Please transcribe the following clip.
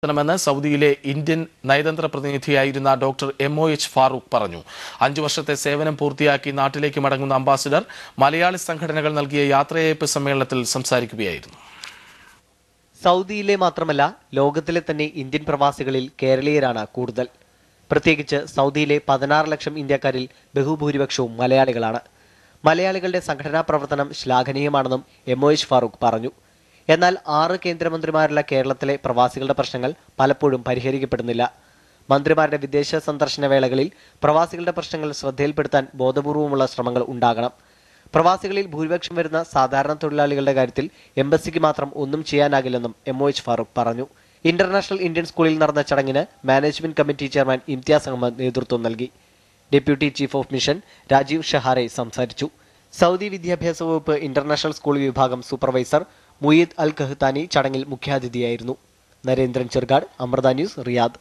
മെന്ന് സൗദിയിലെ ഇന്ത്യൻ നയതന്ത്ര പ്രതിനിധിയായിരുന്ന ഡോക്ടർ MOH ഫാറൂഖ് പറഞ്ഞു. 5 വർഷത്തെ സേവനം പൂർത്തിയാക്കി നാട്ടിലേക്ക് മടങ്ങുന്ന അംബാസിഡർ മലയാളി സംഘടനകൾ നൽകിയ യാത്രയയപ്പ് സമ്മേളനത്തിൽ സംസാരിക്കുകയായിരുന്നു. സൗദിയിലെ മാത്രമല്ല ലോകത്തിലെ തന്നെ ഇന്ത്യൻ പ്രവാസികളിൽ കേരളീയരാണ് കൂടുതൽ. പ്രത്യേകിച്ച് സൗദിയിലെ 16 ലക്ഷം ഇന്ത്യക്കാരിൽ ബഹുഭൂരിപക്ഷവും മലയാളികളാണ്. മലയാളികളുടെ സംഘടനാ പ്രവർത്തനം ശ്ലാഘനീയമാണെന്നും MOH ഫാറൂഖ് പറഞ്ഞു. എന്നാൽ 6 കേന്ദ്രമന്ത്രിമാരുള്ള കേരളത്തിലെ പ്രവാസികളുടെ പ്രശ്നങ്ങൾ പലപ്പോഴും പരിഹരിക്കപ്പെടുന്നില്ല. മന്ത്രിമാരുടെ വിദേശ സന്ദർശന വേളകളിൽ പ്രവാസികളുടെ പ്രശ്നങ്ങൾ ശ്രദ്ധയിൽപ്പെടുത്താൻ ബോധപൂർവമുള്ള ശ്രമങ്ങൾ ഉണ്ടാകണം. പ്രവാസികളിൽ ഭൂരിപക്ഷം വരുന്ന സാധാരണ തൊഴിലാളികളുടെ കാര്യത്തിൽ എംബസിക്ക് മാത്രം ഒന്നും ചെയ്യാനാകില്ലെന്നും MOH ഫാറൂഖ് പറഞ്ഞു. ഇന്റർനാഷണൽ ഇന്ത്യൻ സ്കൂളിൽ നടന്ന ചടങ്ങിന് management committee chairman Imtiaz Ahmed നേതൃത്വം നൽകി. Deputy chief of mission Rajeev Shahare സംസാരിച്ചു. സൗദി വിദ്യാഭ്യാസ വകുപ്പ് ഇന്റർനാഷണൽ സ്കൂൾ വിഭാഗം സൂപ്പർവൈസർ മുയീദ് അൽ ഖഹ്താനി ചടങ്ങിൽ മുഖ്യാതിഥിയായിരുന്നു. Narendran Cherukad, Amrita news, Riyadh.